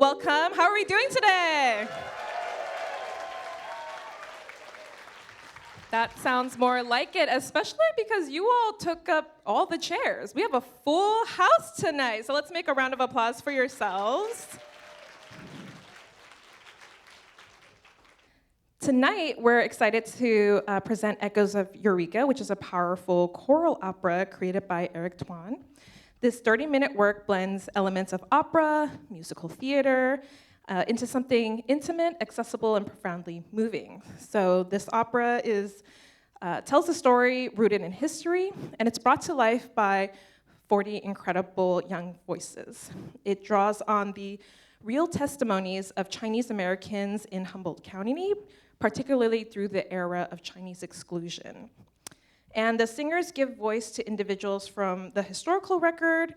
Welcome. How are we doing today? That sounds more like it, especially because you all took up all the chairs. We have a full house tonight, so let's make a round of applause for yourselves. Tonight, we're excited to present Echoes of Eureka, which is a powerful choral opera created by Eric Tuan. This 30-minute work blends elements of opera, musical theater, into something intimate, accessible, and profoundly moving. So this opera tells a story rooted in history, and it's brought to life by 40 incredible young voices. It draws on the real testimonies of Chinese Americans in Humboldt County, particularly through the era of Chinese exclusion. And the singers give voice to individuals from the historical record,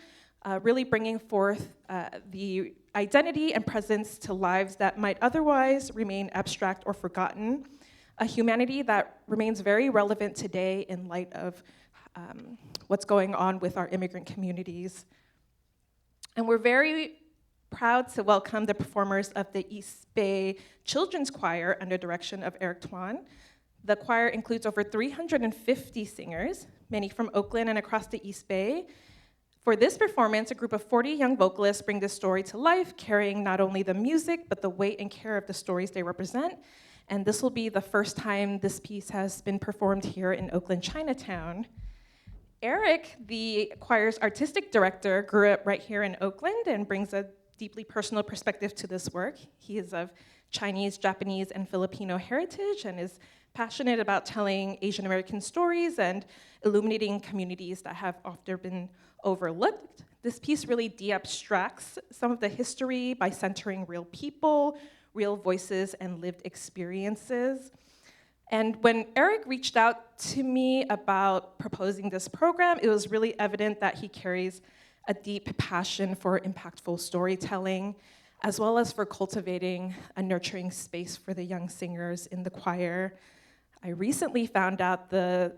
really bringing forth the identity and presence to lives that might otherwise remain abstract or forgotten, a humanity that remains very relevant today in light of what's going on with our immigrant communities. And we're very proud to welcome the performers of the East Bay Children's Choir under direction of Eric Tuan. The choir includes over 350 singers, many from Oakland and across the East Bay. For this performance, a group of 40 young vocalists bring this story to life, carrying not only the music, but the weight and care of the stories they represent. And this will be the first time this piece has been performed here in Oakland Chinatown. Eric, the choir's artistic director, grew up right here in Oakland and brings a deeply personal perspective to this work. He is of Chinese, Japanese, and Filipino heritage and is passionate about telling Asian American stories and illuminating communities that have often been overlooked. This piece really de-abstracts some of the history by centering real people, real voices, and lived experiences. And when Eric reached out to me about proposing this program, it was really evident that he carries a deep passion for impactful storytelling, as well as for cultivating a nurturing space for the young singers in the choir. I recently found out the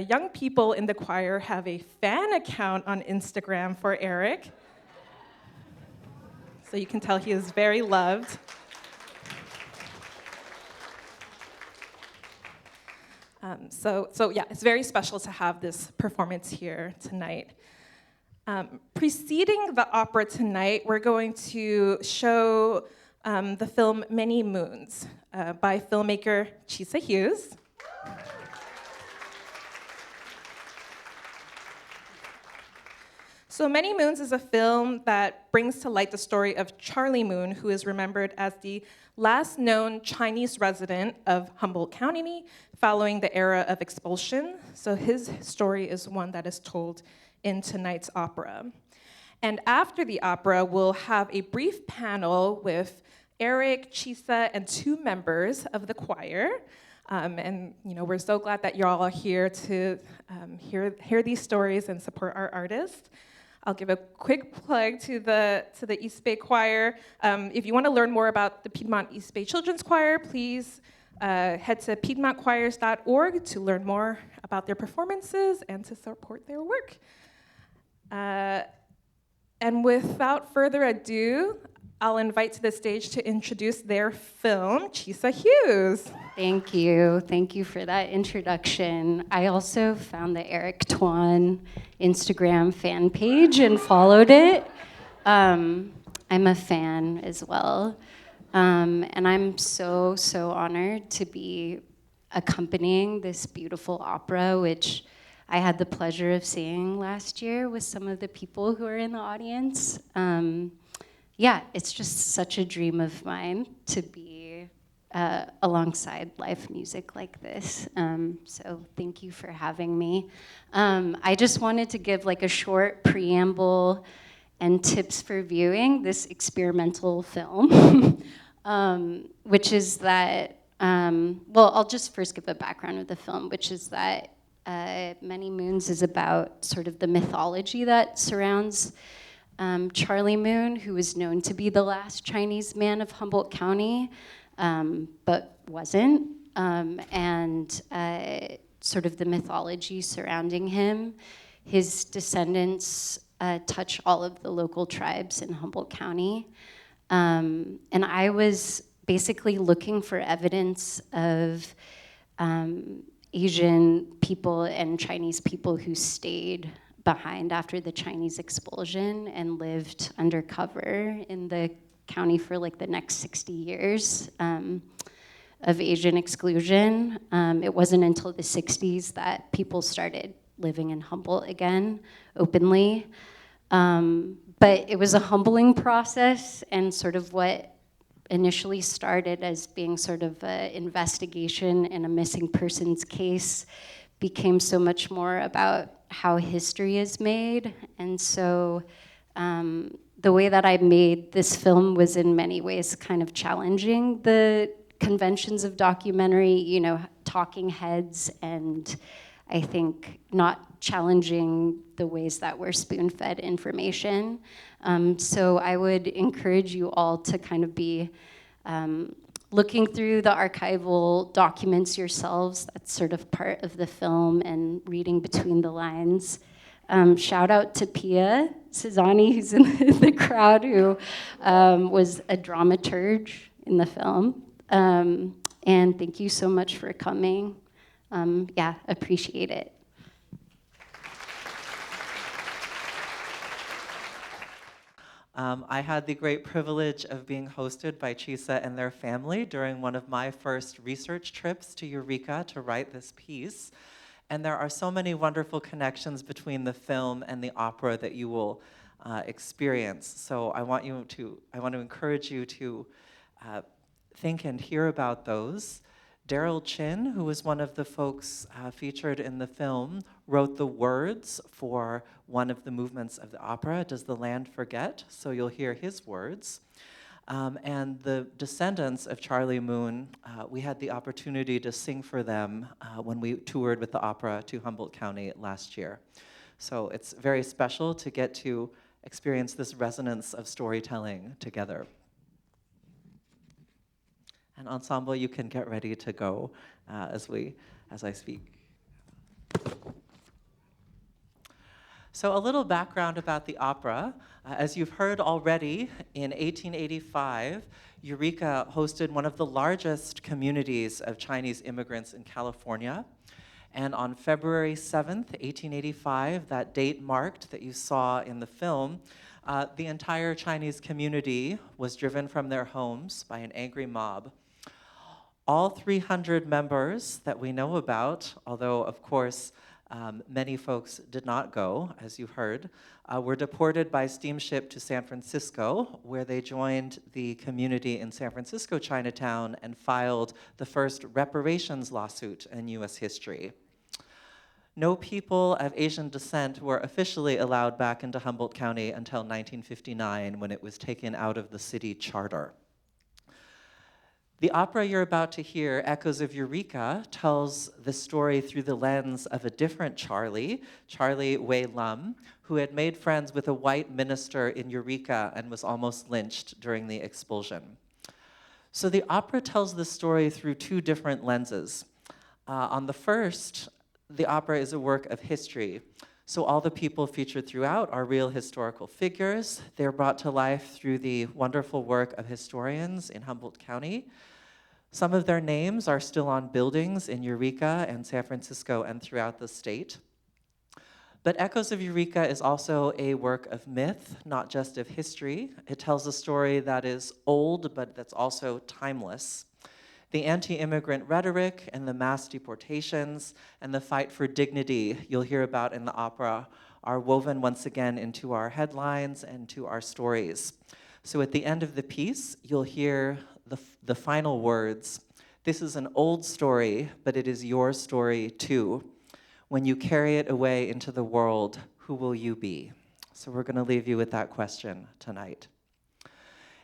young people in the choir have a fan account on Instagram for Eric. So you can tell he is very loved. So yeah, it's very special to have this performance here tonight. Preceding the opera tonight, we're going to show the film Many Moons by filmmaker Chisato Hughes. So Many Moons is a film that brings to light the story of Charlie Moon, who is remembered as the last known Chinese resident of Humboldt County following the era of expulsion. So his story is one that is told in tonight's opera. And after the opera, we'll have a brief panel with Eric, Chisa, and 2 members of the choir. And we're so glad that you're all here to hear these stories and support our artists. I'll give a quick plug to the East Bay Choir. If you want to learn more about the Piedmont East Bay Children's Choir, please head to piedmontchoirs.org to learn more about their performances and to support their work. And without further ado, I'll invite to the stage to introduce their film, Chisato Hughes. Thank you. Thank you for that introduction. I also found the Eric Tuan Instagram fan page and followed it. I'm a fan as well. And I'm so honored to be accompanying this beautiful opera, which I had the pleasure of seeing last year with some of the people who are in the audience. Yeah, it's just such a dream of mine to be alongside live music like this. So thank you for having me. I just wanted to give like a short preamble and tips for viewing this experimental film, which is that, well, I'll just first give a background of the film, which is that Many Moons is about sort of the mythology that surrounds Charlie Moon, who is known to be the last Chinese man of Humboldt County, but wasn't, and sort of the mythology surrounding him. His descendants touch all of the local tribes in Humboldt County. And I was basically looking for evidence of Asian people and Chinese people who stayed behind after the Chinese expulsion and lived undercover in the county for like the next 60 years of Asian exclusion. It wasn't until the 60s that people started living in Humboldt again, openly. But it was a humbling process, and sort of what initially started as being sort of an investigation in a missing persons case became so much more about how history is made. And so the way that I made this film was in many ways kind of challenging the conventions of documentary, you know, talking heads, and I think not challenging the ways that we're spoon-fed information. So I would encourage you all to kind of be looking through the archival documents yourselves. That's sort of part of the film, and reading between the lines. Shout out to Pia Cezanne, who's in the crowd, who was a dramaturge in the film. And thank you so much for coming. Yeah, appreciate it. I had the great privilege of being hosted by Chisa and their family during one of my first research trips to Eureka to write this piece. And there are so many wonderful connections between the film and the opera that you will experience. So I want to encourage you to think and hear about those. Daryl Chin, who was one of the folks featured in the film, wrote the words for one of the movements of the opera, Does the Land Forget? So you'll hear his words. And the descendants of Charlie Moon, we had the opportunity to sing for them when we toured with the opera to Humboldt County last year. So it's very special to get to experience this resonance of storytelling together. And ensemble, you can get ready to go as I speak. So a little background about the opera. As you've heard already, in 1885, Eureka hosted one of the largest communities of Chinese immigrants in California. And on February 7th, 1885, that date marked that you saw in the film, the entire Chinese community was driven from their homes by an angry mob. All 300 members that we know about, although of course many folks did not go, as you heard, were deported by steamship to San Francisco, where they joined the community in San Francisco Chinatown and filed the first reparations lawsuit in US history. No people of Asian descent were officially allowed back into Humboldt County until 1959, when it was taken out of the city charter. The opera you're about to hear, Echoes of Eureka, tells the story through the lens of a different Charlie, Charlie Wei Lum, who had made friends with a white minister in Eureka and was almost lynched during the expulsion. So the opera tells the story through two different lenses. On the first, the opera is a work of history. So all the people featured throughout are real historical figures. They're brought to life through the wonderful work of historians in Humboldt County. Some of their names are still on buildings in Eureka and San Francisco and throughout the state. But Echoes of Eureka is also a work of myth, not just of history. It tells a story that is old, but that's also timeless. The anti-immigrant rhetoric and the mass deportations and the fight for dignity you'll hear about in the opera are woven once again into our headlines and to our stories. So at the end of the piece, you'll hear the final words. This is an old story, but it is your story too. When you carry it away into the world, who will you be? So we're going to leave you with that question tonight.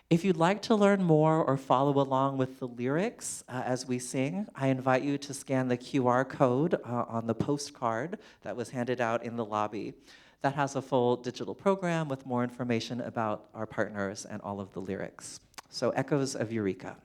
If you'd like to learn more or follow along with the lyrics as we sing, I invite you to scan the QR code on the postcard that was handed out in the lobby. That has a full digital program with more information about our partners and all of the lyrics. So Echoes of Eureka.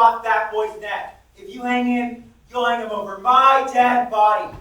off that boy's neck. If you hang him, you'll hang him over my dead body.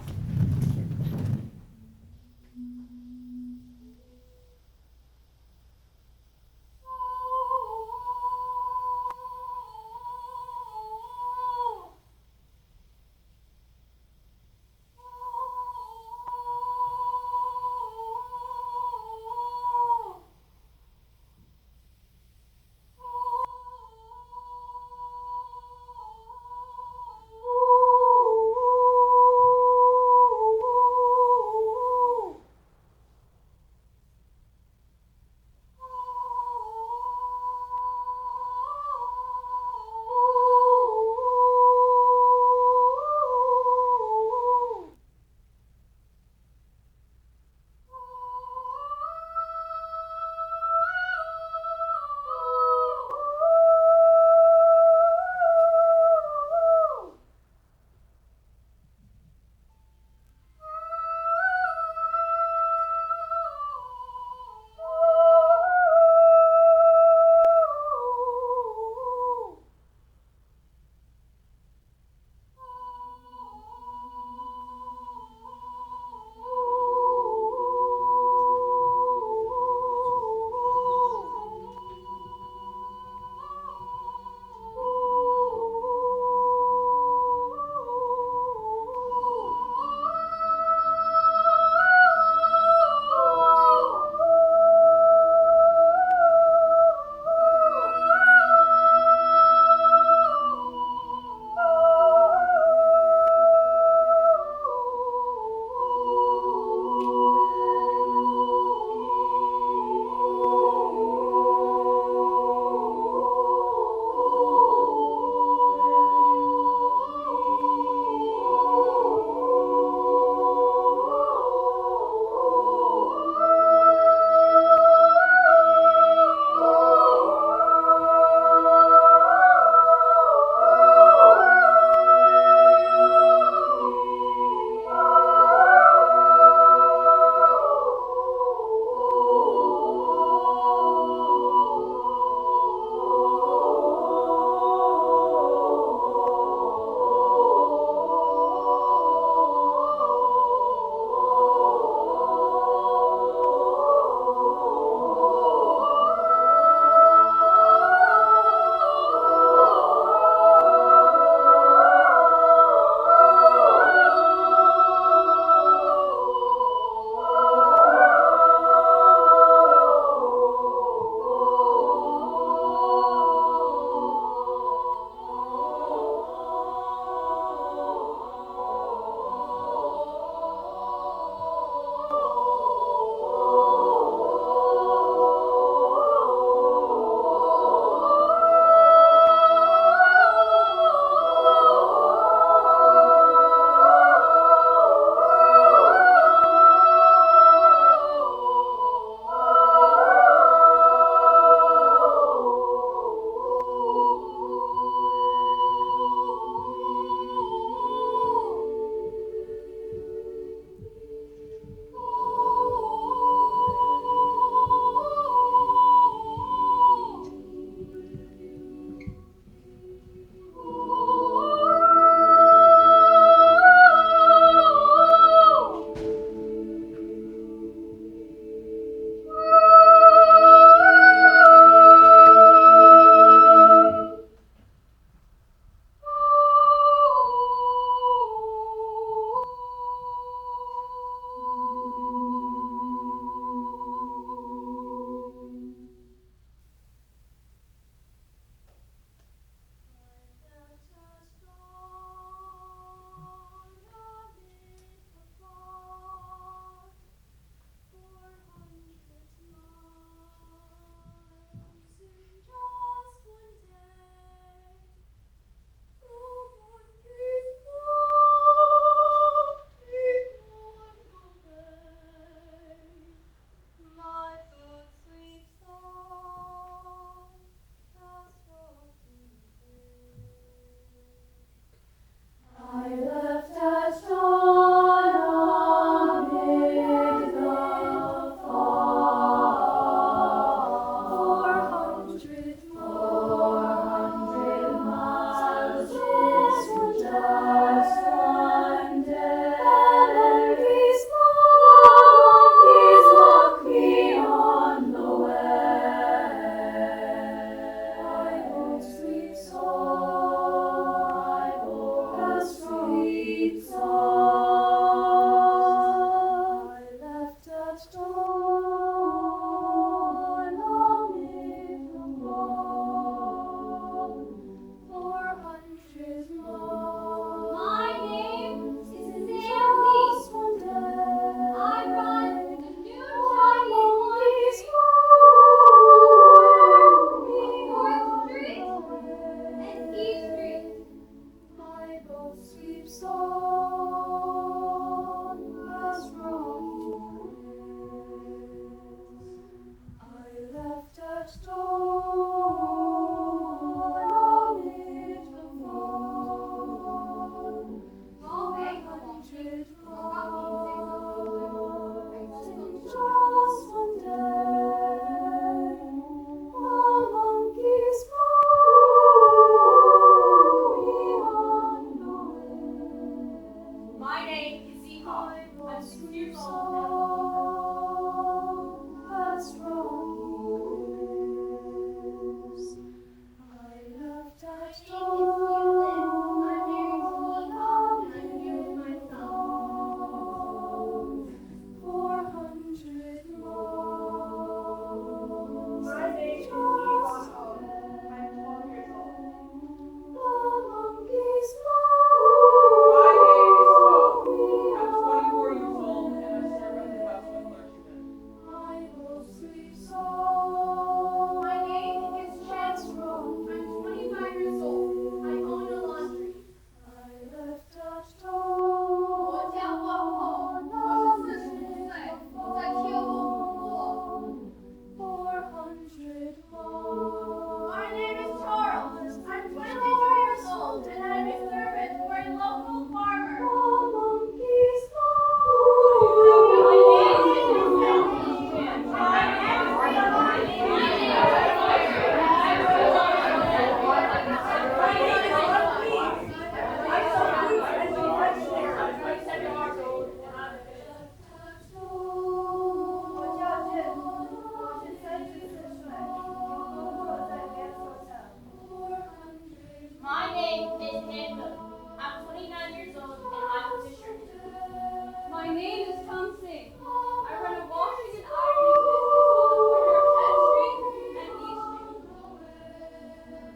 Stand Cook. I'm 29 years old and I'm a fisherman. My name is Tom Singh. I run a washing and ironing business on the corner of 10th Street and E Street.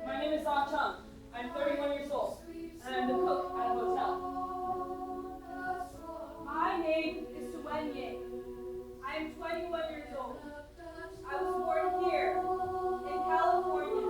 My name is Ah Chung. I'm 31 years old, and I'm the cook at a hotel. My name is Tuan Yang. I am 21 years old. I was born here in California.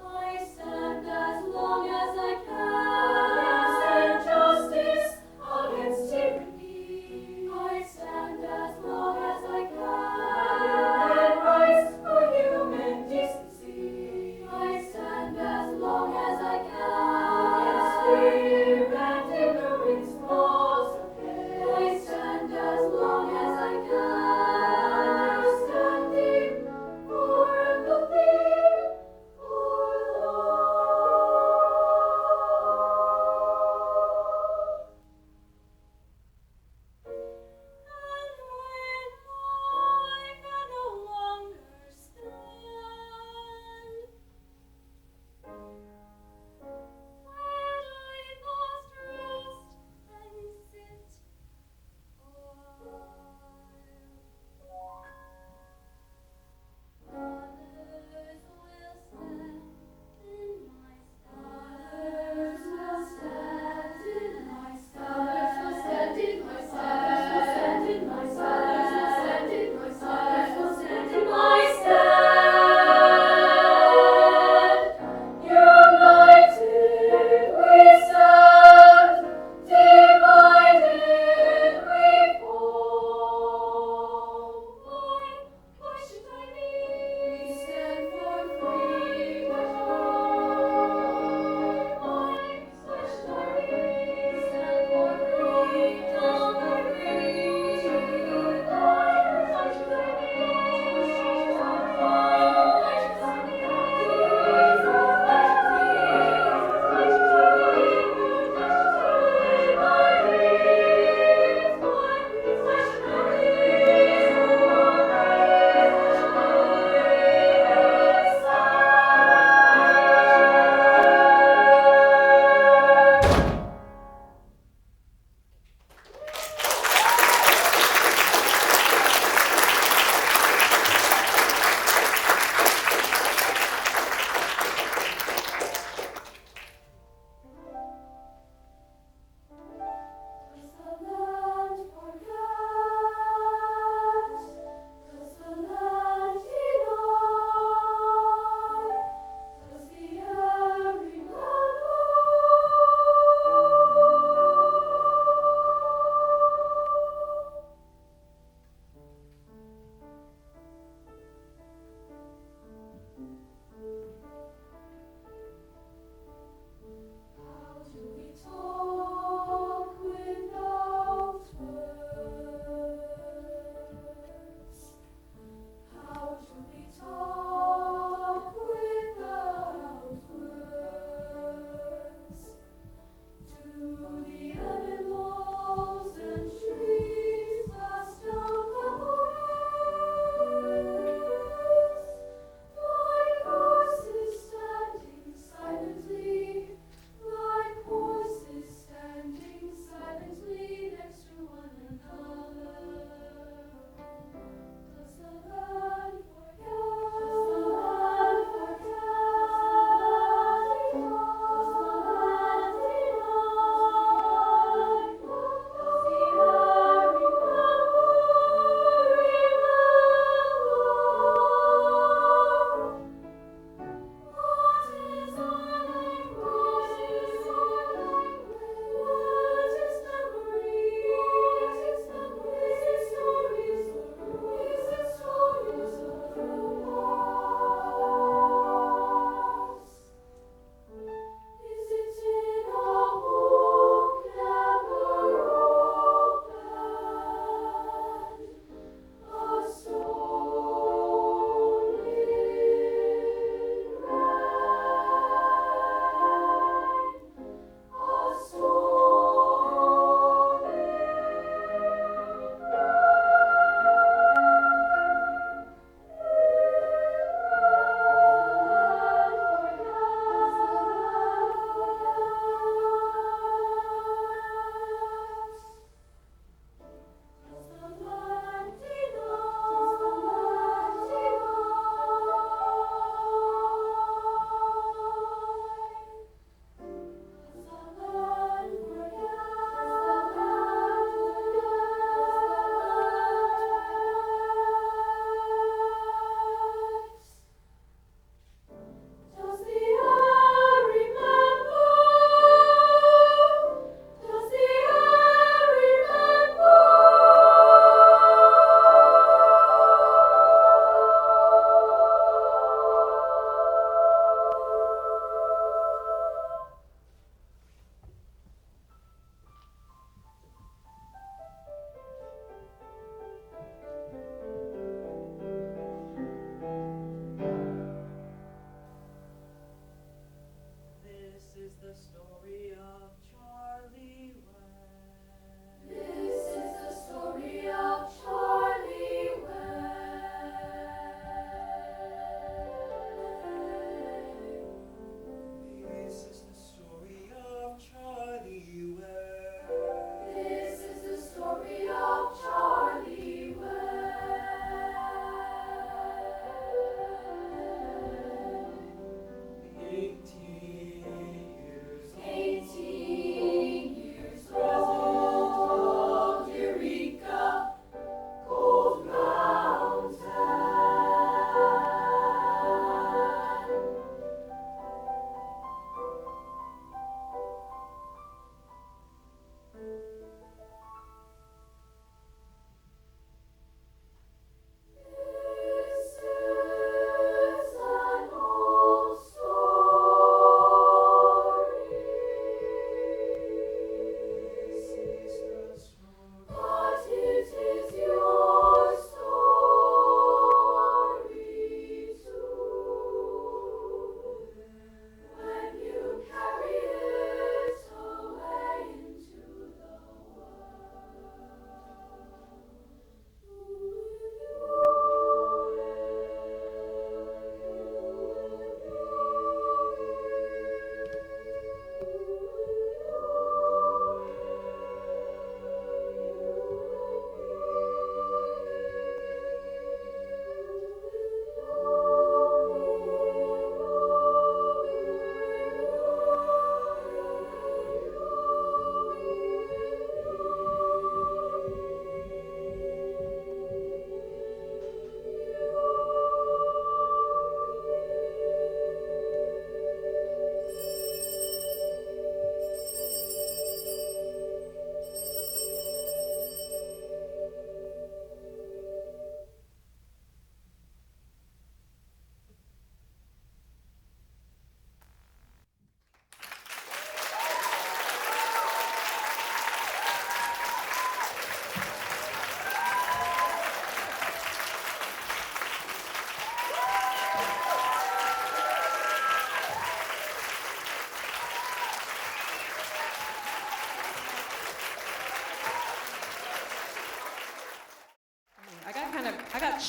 I stand as long as I can. Stand just in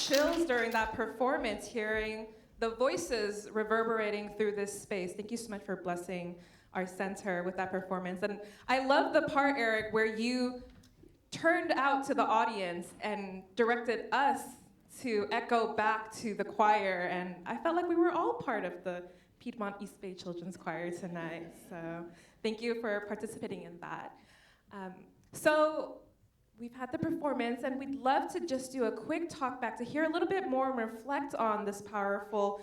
chills during that performance, hearing the voices reverberating through this space. Thank you so much for blessing our center with that performance. And I love the part, Eric, where you turned out to the audience and directed us to echo back to the choir. And I felt like we were all part of the Piedmont East Bay Children's Choir tonight. So thank you for participating in that. So we've had the performance, and we'd love to just do a quick talk back to hear a little bit more and reflect on this powerful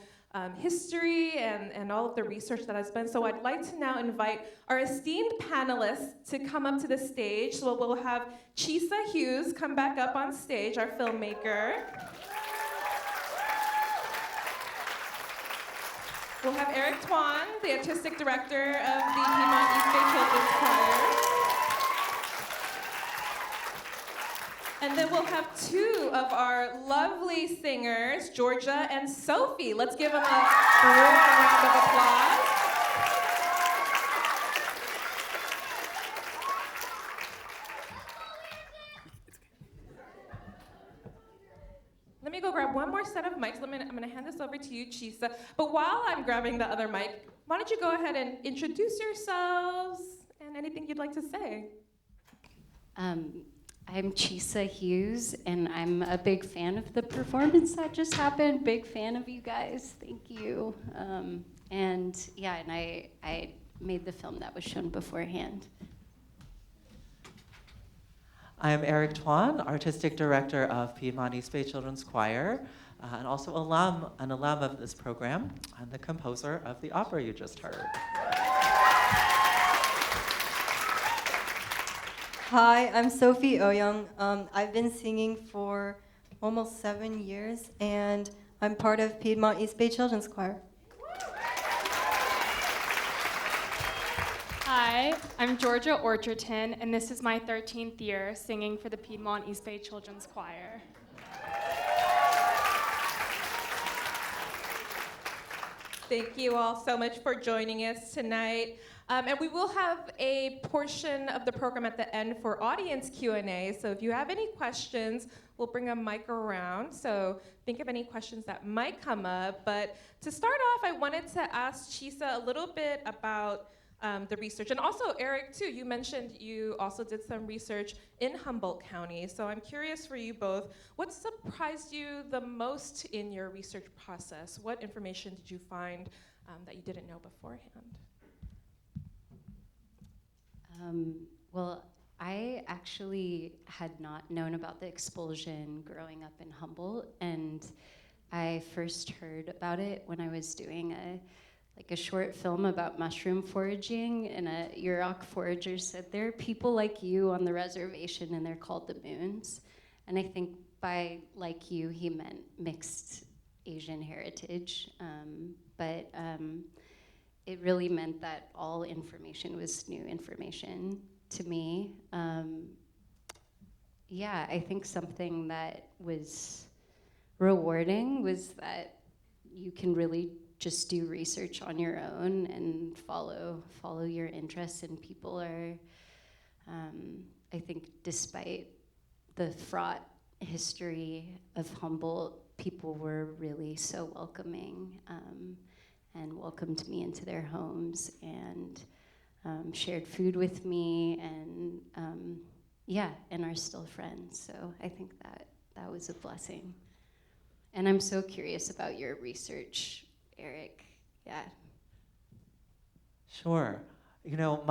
history and all of the research that has been. So I'd like to now invite our esteemed panelists to come up to the stage. So we'll have Chisato Hughes come back up on stage, our filmmaker. We'll have Eric Tuan, the artistic director of the Piedmont East Bay Children's Choir. And then we'll have two of our lovely singers, Georgia and Sophie. Let's give them a warm round of applause. Let me go grab one more set of mics. I'm gonna hand this over to you, Chisa. But while I'm grabbing the other mic, why don't you go ahead and introduce yourselves and anything you'd like to say. I'm Chisato Hughes, and I'm a big fan of the performance that just happened. Big fan of you guys. Thank you. And I made the film that was shown beforehand. I'm Eric Tuan, artistic director of Piedmont East Bay Children's Choir, and also an alum of this program, and the composer of the opera you just heard. Hi, I'm Sophie Oyoung. I've been singing for almost 7 years, and I'm part of Piedmont East Bay Children's Choir. Hi, I'm Georgia Orcherton, and this is my 13th year singing for the Piedmont East Bay Children's Choir. Thank you all so much for joining us tonight. And we will have a portion of the program at the end for audience Q&A. So if you have any questions, we'll bring a mic around. So think of any questions that might come up. But to start off, I wanted to ask Chisa a little bit about the research. And also, Eric, too, you mentioned you also did some research in Humboldt County. So I'm curious for you both, what surprised you the most in your research process? What information did you find that you didn't know beforehand? Well, I actually had not known about the expulsion growing up in Humboldt, and I first heard about it when I was doing a short film about mushroom foraging, and a Eureka forager said, there are people like you on the reservation, and they're called the Moons. And I think by like you, he meant mixed Asian heritage, but it really meant that all information was new information to me. I think something that was rewarding was that you can really just do research on your own and follow your interests, and people are, I think despite the fraught history of Humboldt, people were really so welcoming and welcomed me into their homes and shared food with me and are still friends. So I think that was a blessing. And I'm so curious about your research, Eric. Yeah. Sure. You know,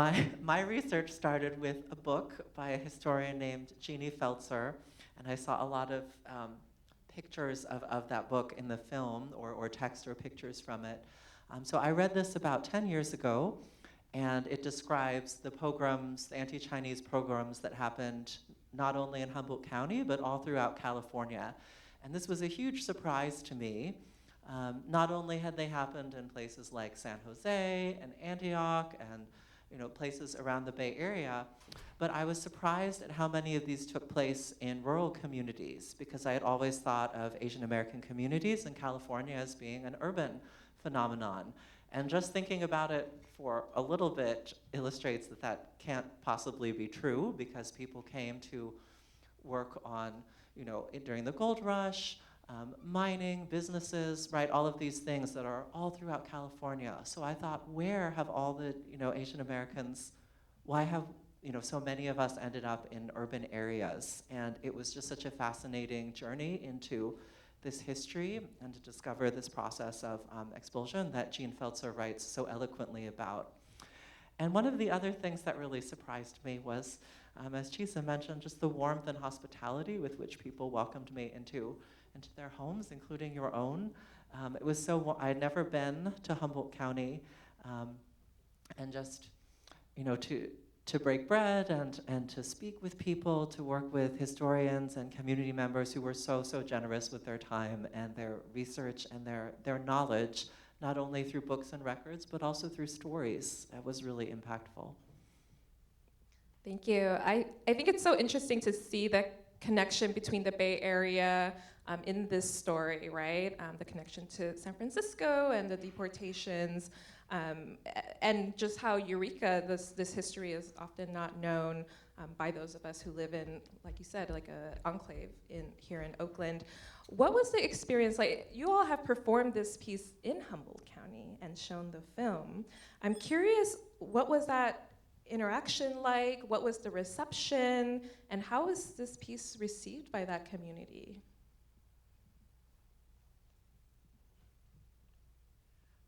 my research started with a book by a historian named Jeannie Feltzer, and I saw a lot of pictures of that book in the film, or text or pictures from it. So I read this about 10 years ago, and it describes the pogroms, the anti-Chinese pogroms that happened not only in Humboldt County, but all throughout California. And this was a huge surprise to me. Not only had they happened in places like San Jose and Antioch and places around the Bay Area, but I was surprised at how many of these took place in rural communities, because I had always thought of Asian American communities in California as being an urban phenomenon. And just thinking about it for a little bit illustrates that can't possibly be true, because people came to work on, during the gold rush, mining, businesses, right? All of these things that are all throughout California. So I thought, where have all the Asian Americans? Why have so many of us ended up in urban areas? And it was just such a fascinating journey into this history and to discover this process of expulsion that Jean Feltzer writes so eloquently about. And one of the other things that really surprised me was, as Chisa mentioned, just the warmth and hospitality with which people welcomed me into their homes, including your own. It was so, I had never been to Humboldt County, and just, to break bread and to speak with people, to work with historians and community members who were so generous with their time and their research and their knowledge, not only through books and records, but also through stories. It was really impactful. Thank you. I think it's so interesting to see the connection between the Bay Area in this story, right? The connection to San Francisco and the deportations, and just how Eureka, this history is often not known by those of us who live in, like you said, like an enclave here in Oakland. What was the experience like? You all have performed this piece in Humboldt County and shown the film. I'm curious, what was that interaction like? What was the reception? And how was this piece received by that community?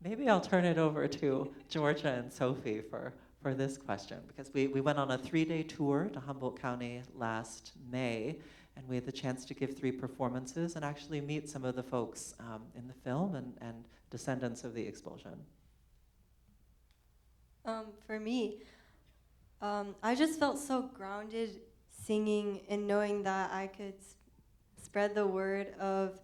Maybe I'll turn it over to Georgia and Sophie for this question, because we went on a 3-day tour to Humboldt County last May, and we had the chance to give 3 performances and actually meet some of the folks in the film and descendants of the expulsion. For me, I just felt so grounded singing and knowing that I could spread the word of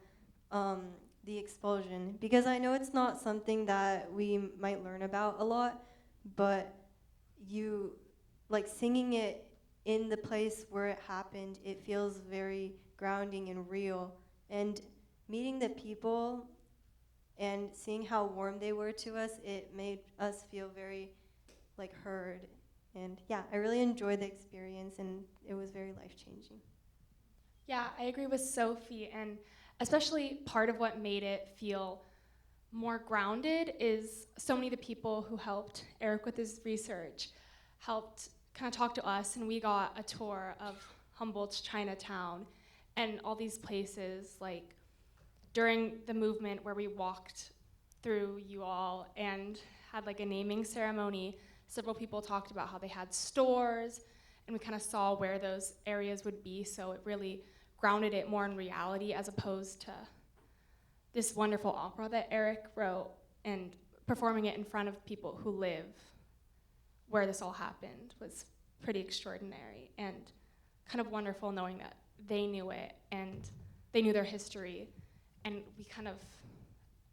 the expulsion, because I know it's not something that we might learn about a lot, but you, like, singing it in the place where it happened, it feels very grounding and real. And meeting the people and seeing how warm they were to us, it made us feel very, like, heard. And yeah, I really enjoyed the experience, and it was very life-changing. Yeah, I agree with Sophie, and especially part of what made it feel more grounded is so many of the people who helped Eric with his research helped kind of talk to us, and we got a tour of Humboldt's Chinatown and all these places, like during the movement where we walked through you all and had like a naming ceremony. Several people talked about how they had stores, and we kind of saw where those areas would be, so it really grounded it more in reality as opposed to this wonderful opera that Eric wrote and performing it in front of people who live where this all happened was pretty extraordinary and kind of wonderful knowing that they knew it and they knew their history, and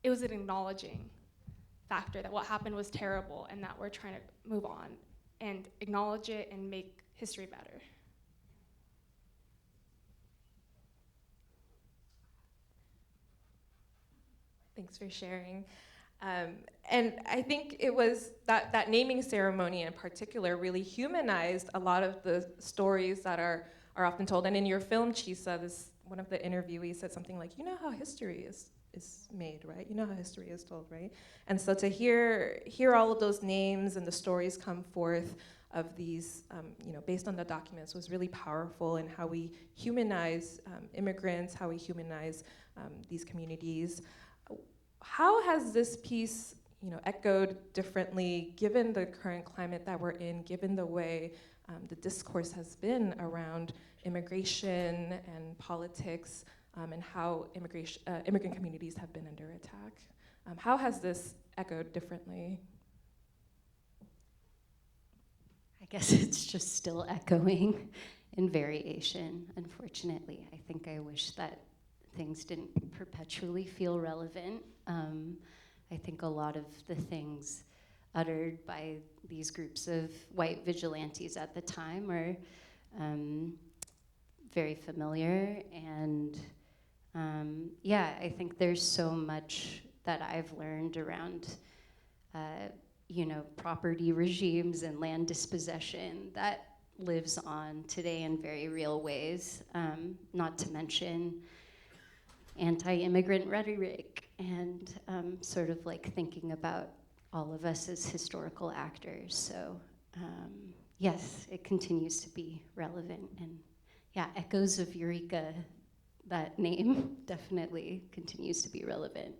it was an acknowledging factor that what happened was terrible and that we're trying to move on and acknowledge it and make history better. Thanks for sharing. And I think it was that naming ceremony in particular really humanized a lot of the stories that are often told. And in your film, Chisa, one of the interviewees said something like, you know how history is made, right? You know how history is told, right? And so to hear all of those names and the stories come forth of these, based on the documents was really powerful in how we humanize immigrants, how we humanize these communities. How has this piece, echoed differently given the current climate that we're in, given the way the discourse has been around immigration and politics, and how immigrant communities have been under attack? How has this echoed differently? I guess it's just still echoing in variation, unfortunately. I think I wish that things didn't perpetually feel relevant. I think a lot of the things uttered by these groups of white vigilantes at the time are very familiar, and I think there's so much that I've learned around property regimes and land dispossession that lives on today in very real ways, not to mention anti-immigrant rhetoric, and sort of like thinking about all of us as historical actors. So yes, it continues to be relevant. And yeah, Echoes of Eureka, that name definitely continues to be relevant.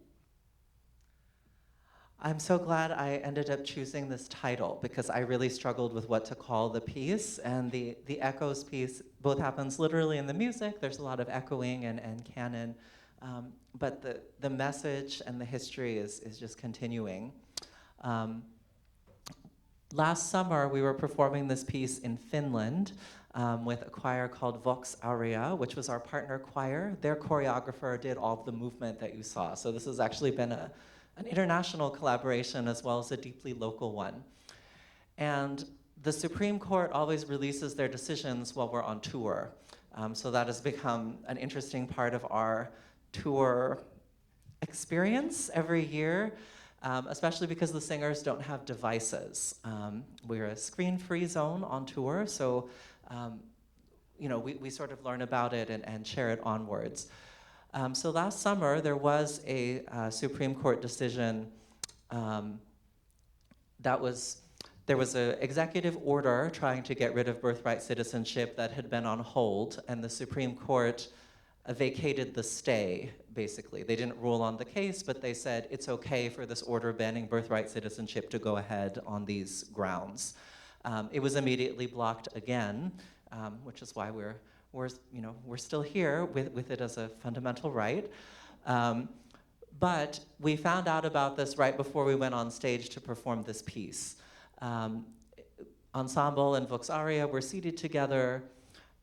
I'm so glad I ended up choosing this title because I really struggled with what to call the piece. And the echoes piece both happens literally in the music. There's a lot of echoing and canon. But the message and the history is just continuing. Last summer, we were performing this piece in Finland with a choir called Vox Aurea, which was our partner choir. Their choreographer did all of the movement that you saw. So this has actually been an international collaboration as well as a deeply local one. And the Supreme Court always releases their decisions while we're on tour. So that has become an interesting part of our tour experience every year, especially because the singers don't have devices. We're a screen-free zone on tour, so we sort of learn about it and share it onwards. So last summer, there was a Supreme Court decision there was an executive order trying to get rid of birthright citizenship that had been on hold, and the Supreme Court vacated the stay, basically. They didn't rule on the case, but they said it's okay for this order banning birthright citizenship to go ahead on these grounds. It was immediately blocked again, which is why we're still here with it as a fundamental right. But we found out about this right before we went on stage to perform this piece. Ensemble and Vox Aurea were seated together,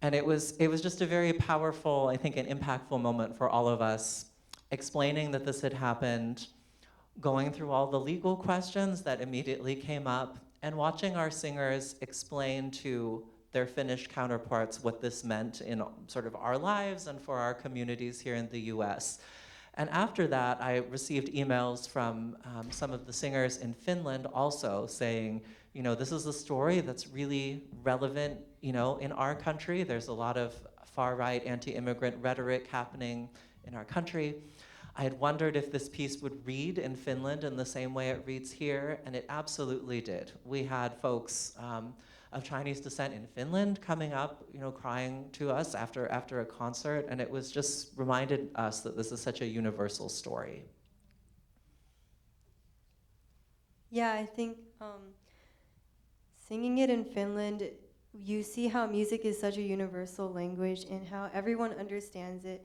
and it was just a very powerful, I think, an impactful moment for all of us, explaining that this had happened, going through all the legal questions that immediately came up, and watching our singers explain to their Finnish counterparts what this meant in sort of our lives and for our communities here in the US. And after that, I received emails from some of the singers in Finland also saying, this is a story that's really relevant, in our country. There's a lot of far-right anti-immigrant rhetoric happening in our country. I had wondered if this piece would read in Finland in the same way it reads here, and it absolutely did. We had folks of Chinese descent in Finland coming up, crying to us after a concert, and it was just reminded us that this is such a universal story. Yeah, I think singing it in Finland, you see how music is such a universal language and how everyone understands it.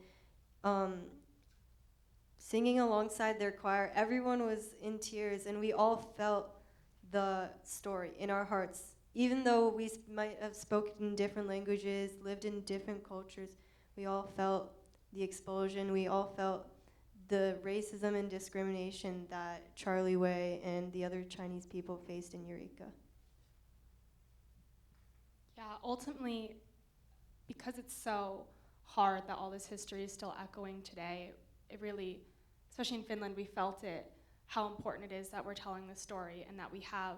Singing alongside their choir, everyone was in tears, and we all felt the story in our hearts. Even though we might have spoken different languages, lived in different cultures, we all felt the expulsion, we all felt the racism and discrimination that Charlie Wei and the other Chinese people faced in Eureka. Yeah, ultimately, because it's so hard that all this history is still echoing today, it really, especially in Finland, we felt it, how important it is that we're telling this story and that we have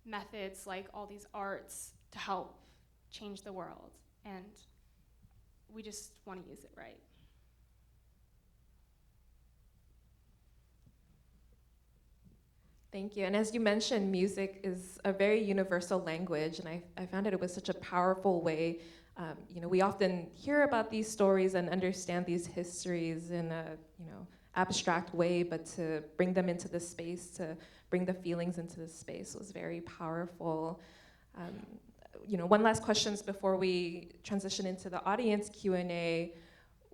methods like all these arts to help change the world. And we just want to use it right. Thank you. And as you mentioned, music is a very universal language, and I found it was such a powerful way. We often hear about these stories and understand these histories in a abstract way, but to bring them into the space, to bring the feelings into the space was very powerful. One last question before we transition into the audience Q&A.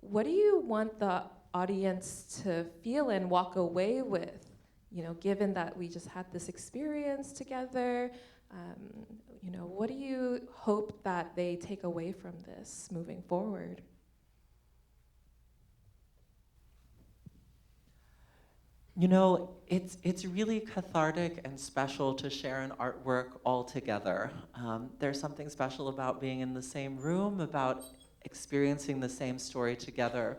What do you want the audience to feel and walk away with? Given that we just had this experience together, what do you hope that they take away from this moving forward? It's really cathartic and special to share an artwork all together. There's something special about being in the same room, about experiencing the same story together.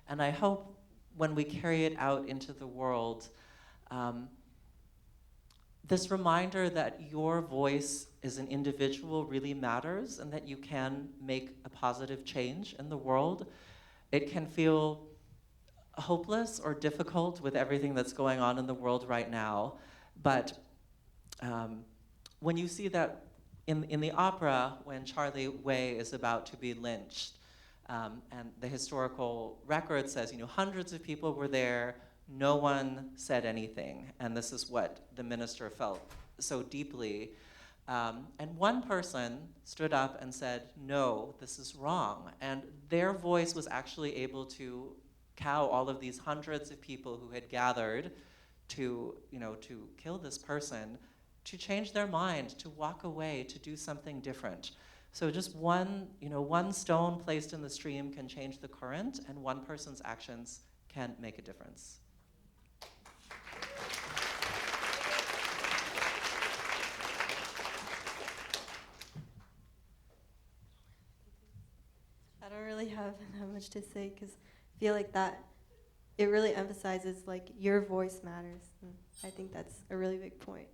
And I hope when we carry it out into the world, this reminder that your voice as an individual really matters and that you can make a positive change in the world. It can feel hopeless or difficult with everything that's going on in the world right now. But when you see that in the opera, when Charlie Wei is about to be lynched, and the historical record says, hundreds of people were there, no one said anything, and this is what the minister felt so deeply. And one person stood up and said, no, this is wrong. And their voice was actually able to cow all of these hundreds of people who had gathered to kill this person, to change their mind, to walk away, to do something different. So just one stone placed in the stream can change the current, and one person's actions can make a difference. I don't really have that much to say because I feel like that it really emphasizes like your voice matters. And I think that's a really big point.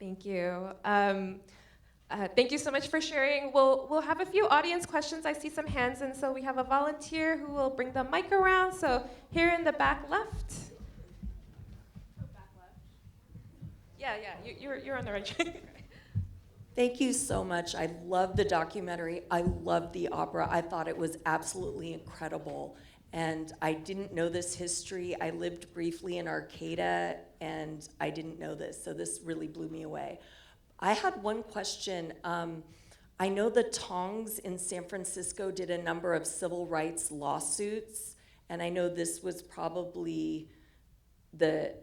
Thank you. Thank you so much for sharing. We'll have a few audience questions. I see some hands, and so we have a volunteer who will bring the mic around. So here in the back left. Yeah, you're on the right track. Thank you so much. I love the documentary. I love the opera. I thought it was absolutely incredible. And I didn't know this history. I lived briefly in Arcata, and I didn't know this. So this really blew me away. I had one question. I know the Tongs in San Francisco did a number of civil rights lawsuits, and I know this was probably the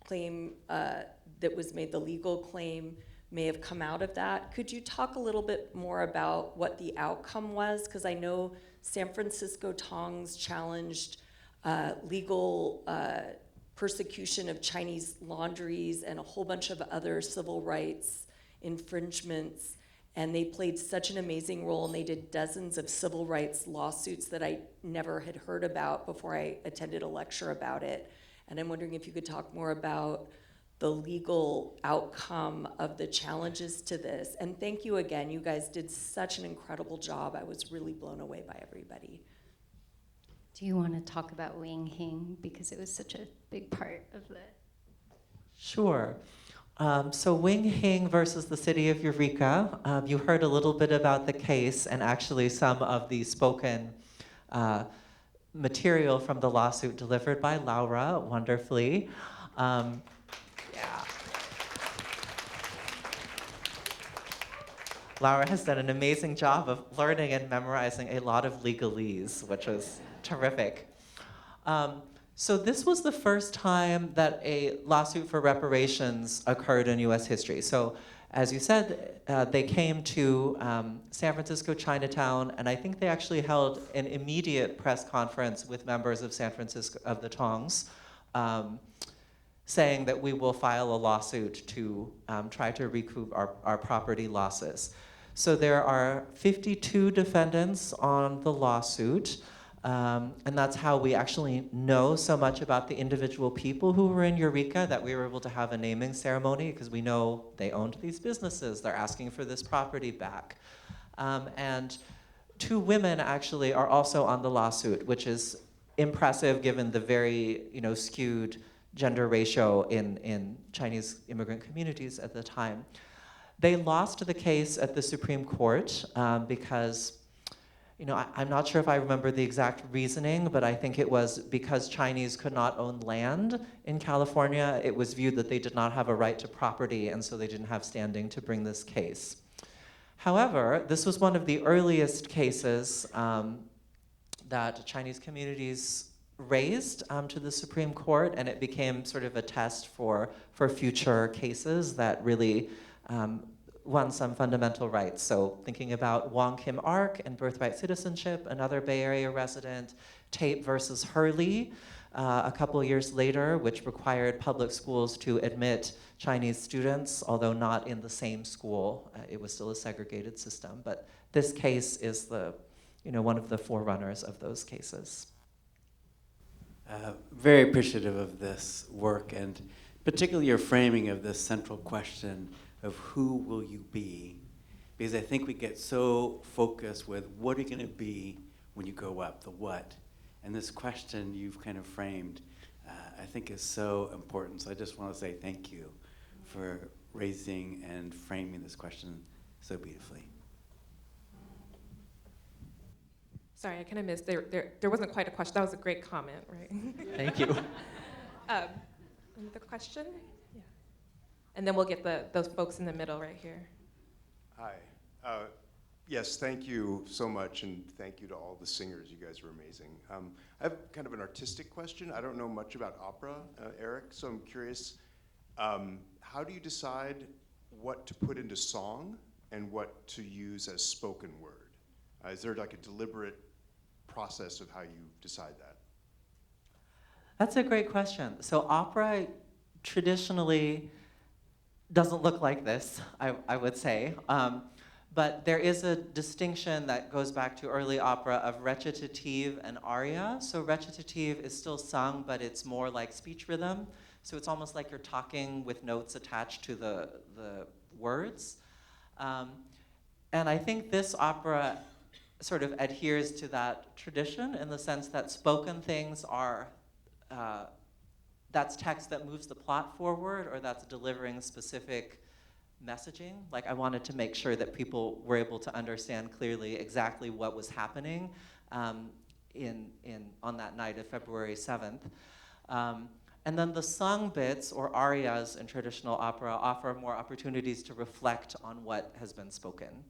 claim that was made, the legal claim may have come out of that. Could you talk a little bit more about what the outcome was? Because I know San Francisco Tongs challenged legal persecution of Chinese laundries and a whole bunch of other civil rights infringements, and they played such an amazing role, and they did dozens of civil rights lawsuits that I never had heard about before I attended a lecture about it. And I'm wondering if you could talk more about the legal outcome of the challenges to this. And thank you again. You guys did such an incredible job. I was really blown away by everybody. Do you want to talk about Wing Hing, because it was such a big part of the... Sure. So Wing Hing versus the city of Eureka. You heard a little bit about the case and actually some of the spoken material from the lawsuit delivered by Laura wonderfully. Laura has done an amazing job of learning and memorizing a lot of legalese, which was terrific. So this was the first time that a lawsuit for reparations occurred in US history. So as you said, they came to San Francisco Chinatown, and I think they actually held an immediate press conference with members of San Francisco, of the Tongs, saying that we will file a lawsuit to try to recoup our property losses. So there are 52 defendants on the lawsuit, and that's how we actually know so much about the individual people who were in Eureka, that we were able to have a naming ceremony, because we know they owned these businesses, they're asking for this property back. And 2 women actually are also on the lawsuit, which is impressive given the very skewed gender ratio in Chinese immigrant communities at the time. They lost the case at the Supreme Court because, I'm not sure if I remember the exact reasoning, but I think it was because Chinese could not own land in California, it was viewed that they did not have a right to property, and so they didn't have standing to bring this case. However, this was one of the earliest cases that Chinese communities raised to the Supreme Court, and it became sort of a test for future cases that really won some fundamental rights. So thinking about Wong Kim Ark and birthright citizenship, another Bay Area resident, Tate versus Hurley, a couple years later, which required public schools to admit Chinese students, although not in the same school. It was still a segregated system, but this case is one of the forerunners of those cases. Very appreciative of this work, and particularly your framing of this central question of who will you be? Because I think we get so focused with what are you going to be when you go up, the what. And this question you've kind of framed, I think is so important. So I just want to say thank you for raising and framing this question so beautifully. Sorry, I kind of missed. There wasn't quite a question. That was a great comment, right? Thank you. The question? Yeah. And then we'll get those folks in the middle right here. Hi. Yes, thank you so much, and thank you to all the singers. You guys were amazing. I have kind of an artistic question. I don't know much about opera, Eric, so I'm curious, how do you decide what to put into song and what to use as spoken word? Is there like a deliberate process of how you decide that? That's a great question. So opera traditionally doesn't look like this, I would say. But there is a distinction that goes back to early opera of recitative and aria. So recitative is still sung, but it's more like speech rhythm. So it's almost like you're talking with notes attached to the words. And I think this opera sort of adheres to that tradition in the sense that spoken things are, that's text that moves the plot forward, or that's delivering specific messaging. Like I wanted to make sure that people were able to understand clearly exactly what was happening on that night of February 7th. And then the sung bits, or arias in traditional opera, offer more opportunities to reflect on what has been spoken.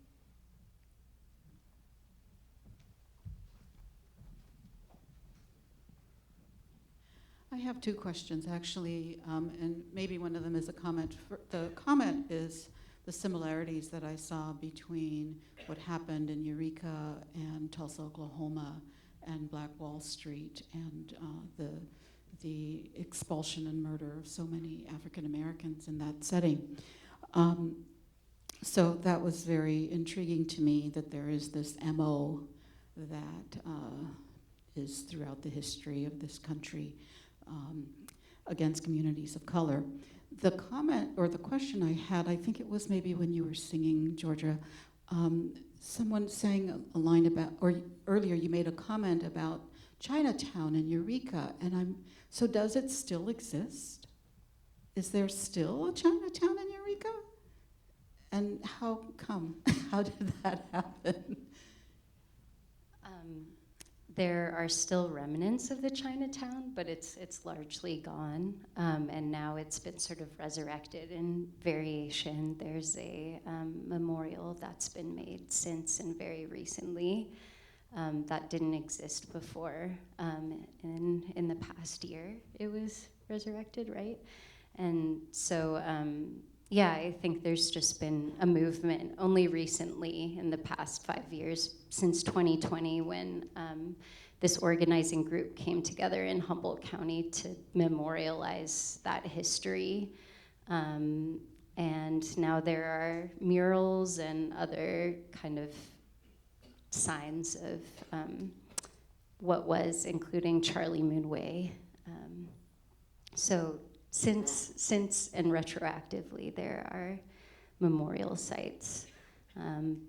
I have two questions, actually, and maybe one of them is a comment. The comment is the similarities that I saw between what happened in Eureka and Tulsa, Oklahoma, and Black Wall Street, and the expulsion and murder of so many African Americans in that setting. So that was very intriguing to me, that there is this MO that is throughout the history of this country against communities of color. The comment or the question I had, I think it was maybe when you were singing, Georgia, someone sang a line about, or earlier you made a comment about Chinatown and Eureka, and so does it still exist? Is there still a Chinatown in Eureka? And how come? How did that happen? There are still remnants of the Chinatown, but it's largely gone, and now it's been sort of resurrected in variation. There's a memorial that's been made since and very recently that didn't exist before. In the past year, it was resurrected, right? And so, yeah, I think there's just been a movement only recently in the past 5 years, since 2020, when this organizing group came together in Humboldt County to memorialize that history. And now there are murals and other kind of signs of what was, including Charlie Moon Way. So since and retroactively, there are memorial sites,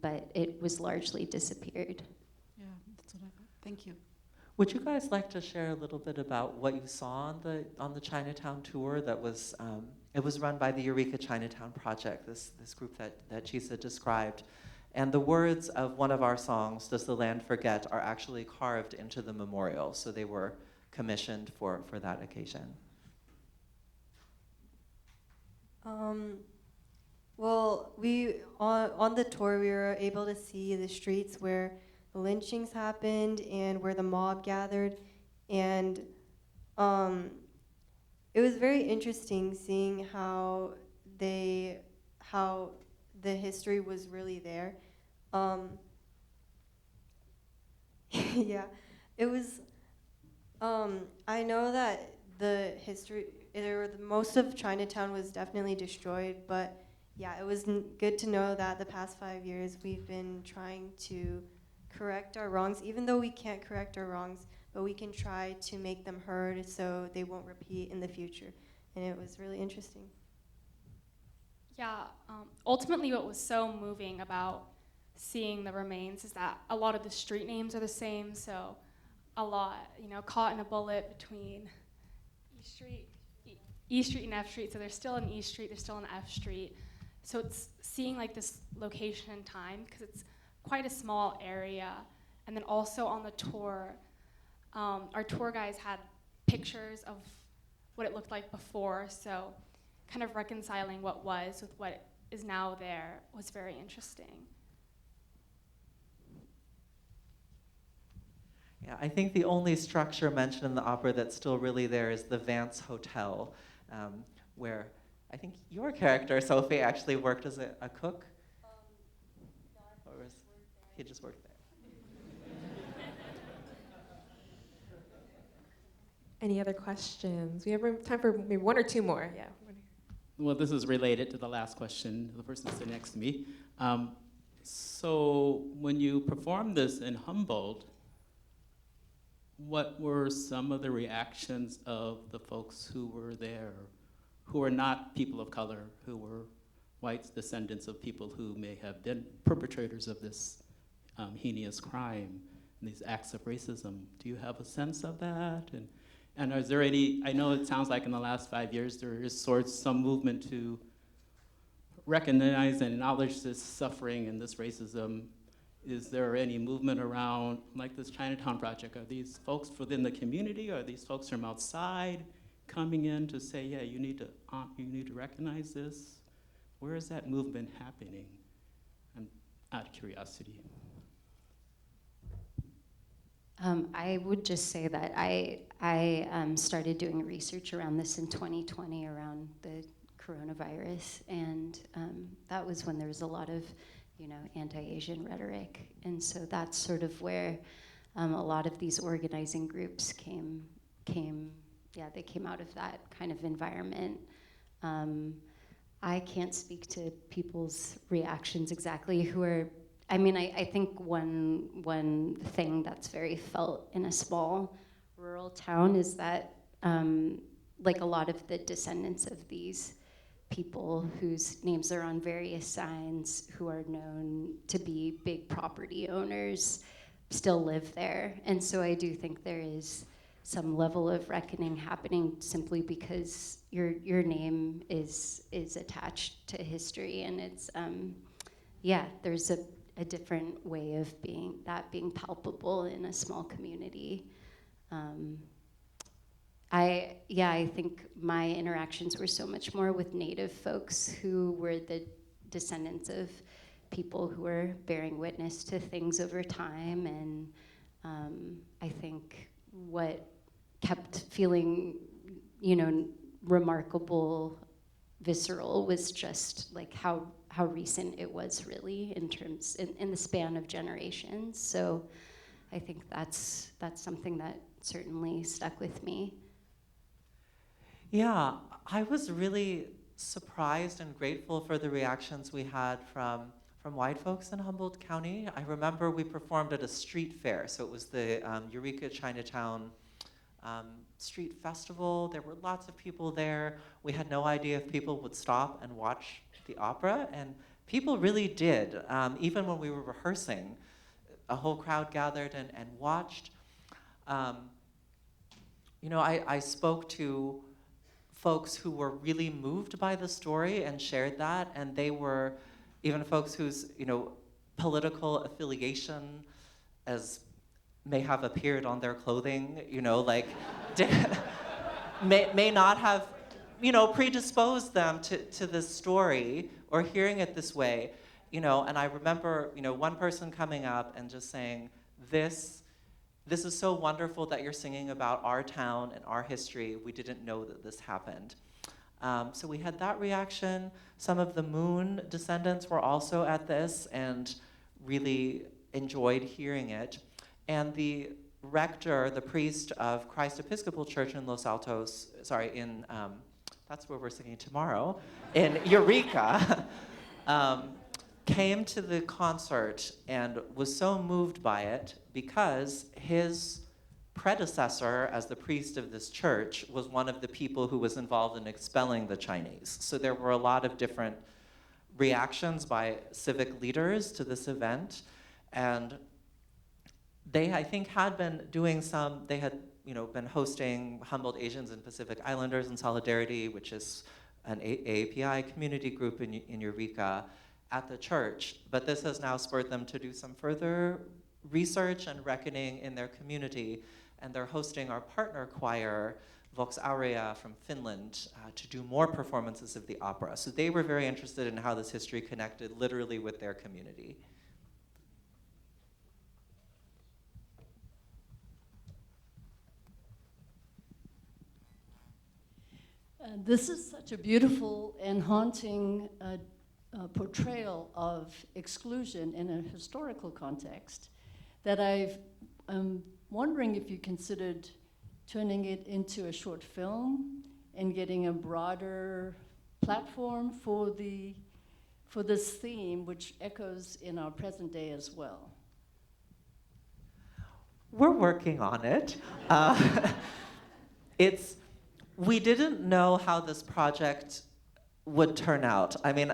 but it was largely disappeared. Yeah, that's what I thought. Thank you. Would you guys like to share a little bit about what you saw on the Chinatown tour? That was it was run by the Eureka Chinatown Project, this group that Chisa described, and the words of one of our songs, "Does the Land Forget," are actually carved into the memorial, so they were commissioned for that occasion. Well, on the tour, we were able to see the streets where the lynchings happened and where the mob gathered, and it was very interesting seeing how the history was really there. Yeah, it was. I know that the history, most of Chinatown was definitely destroyed, but yeah, it was good to know that the past 5 years we've been trying to correct our wrongs, even though we can't correct our wrongs, but we can try to make them heard so they won't repeat in the future. And it was really interesting. Yeah, ultimately what was so moving about seeing the remains is that a lot of the street names are the same. So a lot, caught in a bullet between E Street and F Street. So there's still an E Street, there's still an F Street. So it's seeing like this location and time, because it's quite a small area. And then also on the tour, our tour guides had pictures of what it looked like before. So kind of reconciling what was with what is now there was very interesting. Yeah, I think the only structure mentioned in the opera that's still really there is the Vance Hotel, where I think your character, Sophie, actually worked as a cook? Or was he just worked there? Any other questions? We have time for maybe one or two more. Yeah. Well, this is related to the last question, the person sitting next to me. So when you performed this in Humboldt, what were some of the reactions of the folks who were there, who were not people of color, who were white descendants of people who may have been perpetrators of this heinous crime and these acts of racism? Do you have a sense of that? And is there any, I know it sounds like in the last 5 years there is some movement to recognize and acknowledge this suffering and this racism. Is there any movement around, like this Chinatown Project? Are these folks within the community? Are these folks from outside coming in to say, yeah, you need to recognize this? Where is that movement happening? I'm out of curiosity. I would just say that I started doing research around this in 2020 around the coronavirus, and that was when there was a lot of anti-Asian rhetoric, and so that's sort of where a lot of these organizing groups came out of that kind of environment. I can't speak to people's reactions exactly who are, I think one thing that's very felt in a small rural town is that like a lot of the descendants of these people whose names are on various signs, who are known to be big property owners, still live there. And so I do think there is some level of reckoning happening simply because your name is attached to history, and it's there's a different way of being palpable in a small community. I think my interactions were so much more with Native folks who were the descendants of people who were bearing witness to things over time, and I think what kept feeling, remarkable, visceral was just like how recent it was really in the span of generations. So I think that's something that certainly stuck with me. Yeah, I was really surprised and grateful for the reactions we had from white folks in Humboldt County. I remember we performed at a street fair, so it was the Eureka Chinatown Street Festival. There were lots of people there. We had no idea if people would stop and watch the opera, and people really did. Even when we were rehearsing, a whole crowd gathered and watched. I spoke to folks who were really moved by the story and shared that, and they were even folks whose political affiliation as may have appeared on their clothing, may not have predisposed them to this story or hearing it this way, and I remember one person coming up and just saying, this is so wonderful that you're singing about our town and our history. We didn't know that this happened. So we had that reaction. Some of the Moon descendants were also at this and really enjoyed hearing it. And the rector, the priest of Christ Episcopal Church in Los Altos, that's where we're singing tomorrow, in Eureka, came to the concert and was so moved by it because his predecessor as the priest of this church was one of the people who was involved in expelling the Chinese. So there were a lot of different reactions by civic leaders to this event. And they, I think, had been doing some, they had been hosting Humboldt Asians and Pacific Islanders in Solidarity, which is an AAPI community group in Eureka, at the church. But this has now spurred them to do some further research and reckoning in their community. And they're hosting our partner choir, Vox Aurea from Finland, to do more performances of the opera. So they were very interested in how this history connected literally with their community. This is such a beautiful and haunting portrayal of exclusion in a historical context that I'm wondering if you considered turning it into a short film and getting a broader platform for this theme, which echoes in our present day as well. We're working on it. We didn't know how this project would turn out. I mean,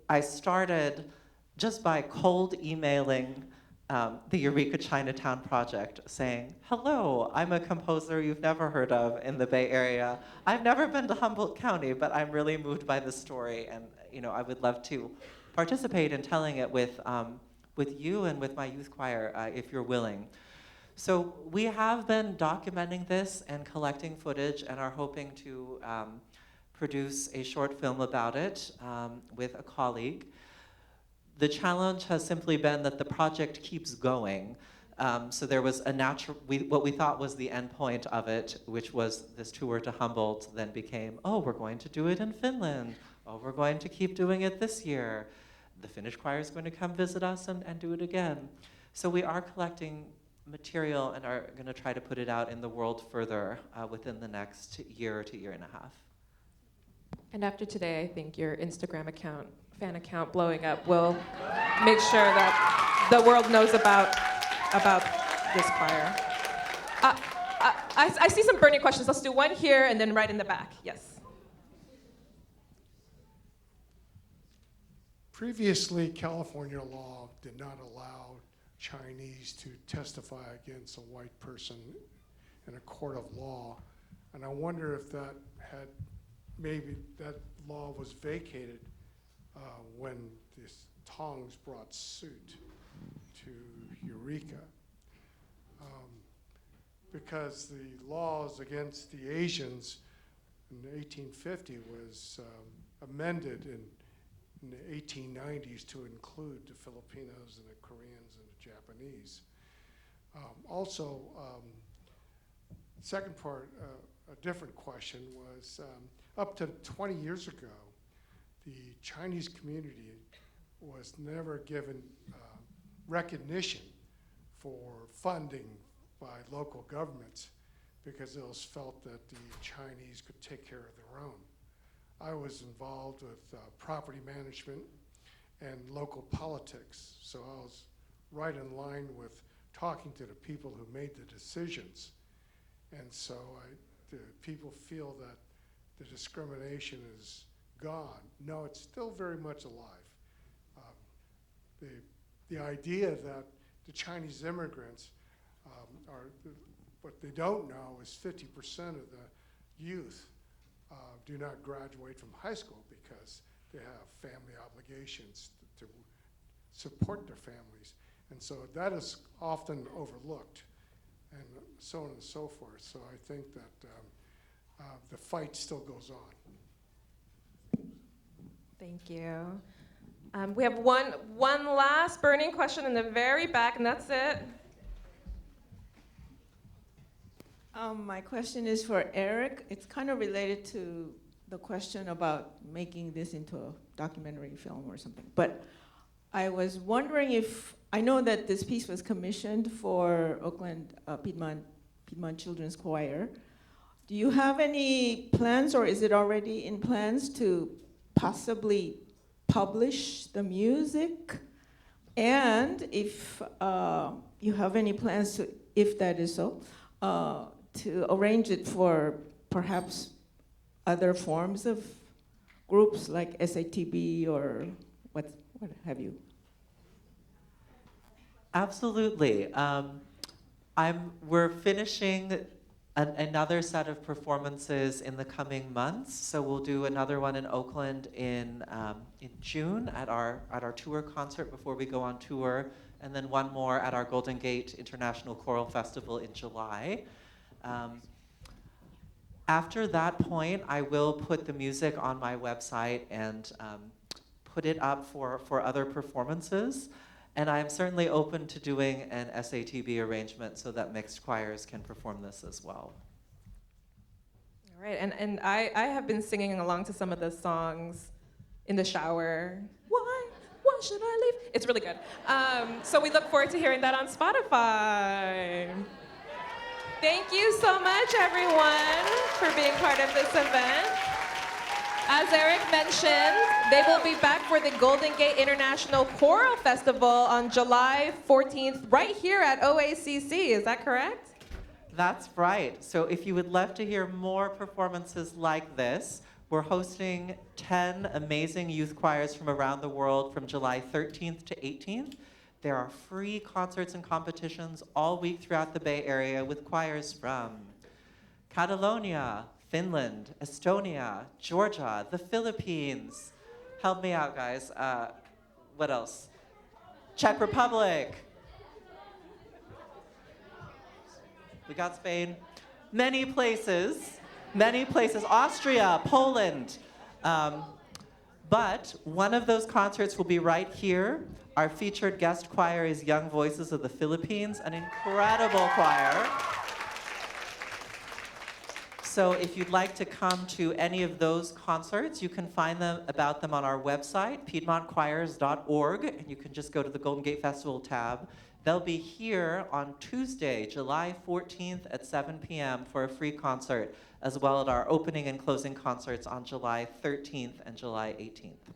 I started just by cold emailing the Eureka Chinatown Project saying, hello, I'm a composer you've never heard of in the Bay Area. I've never been to Humboldt County, but I'm really moved by this story, and I would love to participate in telling it with you and with my youth choir if you're willing. So we have been documenting this and collecting footage and are hoping to produce a short film about it with a colleague. The challenge has simply been that the project keeps going. So there was a what we thought was the end point of it, which was this tour to Humboldt, then became, oh, we're going to do it in Finland. Oh, we're going to keep doing it this year. The Finnish choir is going to come visit us and do it again. So we are collecting material and are going to try to put it out in the world further within the next year to year and a half. And after today, I think your Instagram account, fan account blowing up will make sure that the world knows about this choir. I see some burning questions. Let's do one here and then right in the back. Yes. Previously, California law did not allow Chinese to testify against a white person in a court of law. And I wonder if maybe that law was vacated when the Tongs brought suit to Eureka. Because the laws against the Asians in 1850 was amended in the 1890s to include the Filipinos and the Koreans and the Japanese. Also, second part, a different question was, up to 20 years ago, the Chinese community was never given recognition for funding by local governments because it was felt that the Chinese could take care of their own. I was involved with property management and local politics, so I was right in line with talking to the people who made the decisions. And so the people feel that the discrimination is gone. No, it's still very much alive. The idea that the Chinese immigrants what they don't know is 50% of the youth do not graduate from high school because they have family obligations to support their families. And so that is often overlooked, and so on and so forth. So I think that the fight still goes on. Thank you. We have one last burning question in the very back, and that's it. My question is for Eric. It's kind of related to the question about making this into a documentary film or something. But I was wondering if, I know that this piece was commissioned for Oakland Piedmont Children's Choir. Do you have any plans, or is it already in plans to possibly publish the music? And if you have any plans to, if that is so, to arrange it for perhaps other forms of groups like SATB or what have you? Absolutely. We're finishing another set of performances in the coming months. So we'll do another one in Oakland in June at our tour concert before we go on tour, and then one more at our Golden Gate International Choral Festival in July. After that point, I will put the music on my website and put it up for other performances. And I'm certainly open to doing an SATB arrangement so that mixed choirs can perform this as well. All right, and I have been singing along to some of the songs in the shower. Why should I leave? It's really good. So we look forward to hearing that on Spotify. Thank you so much, everyone, for being part of this event. As Eric mentioned, they will be back for the Golden Gate International Choral Festival on July 14th, right here at OACC. Is that correct? That's right. So if you would love to hear more performances like this, we're hosting 10 amazing youth choirs from around the world from July 13th to 18th. There are free concerts and competitions all week throughout the Bay Area with choirs from Catalonia, Finland, Estonia, Georgia, the Philippines. Help me out, guys. What else? Czech Republic. We got Spain. Many places. Austria, Poland. But one of those concerts will be right here. Our featured guest choir is Young Voices of the Philippines, an incredible choir. So if you'd like to come to any of those concerts, you can find about them on our website, piedmontchoirs.org, and you can just go to the Golden Gate Festival tab. They'll be here on Tuesday, July 14th at 7 p.m. for a free concert, as well as our opening and closing concerts on July 13th and July 18th.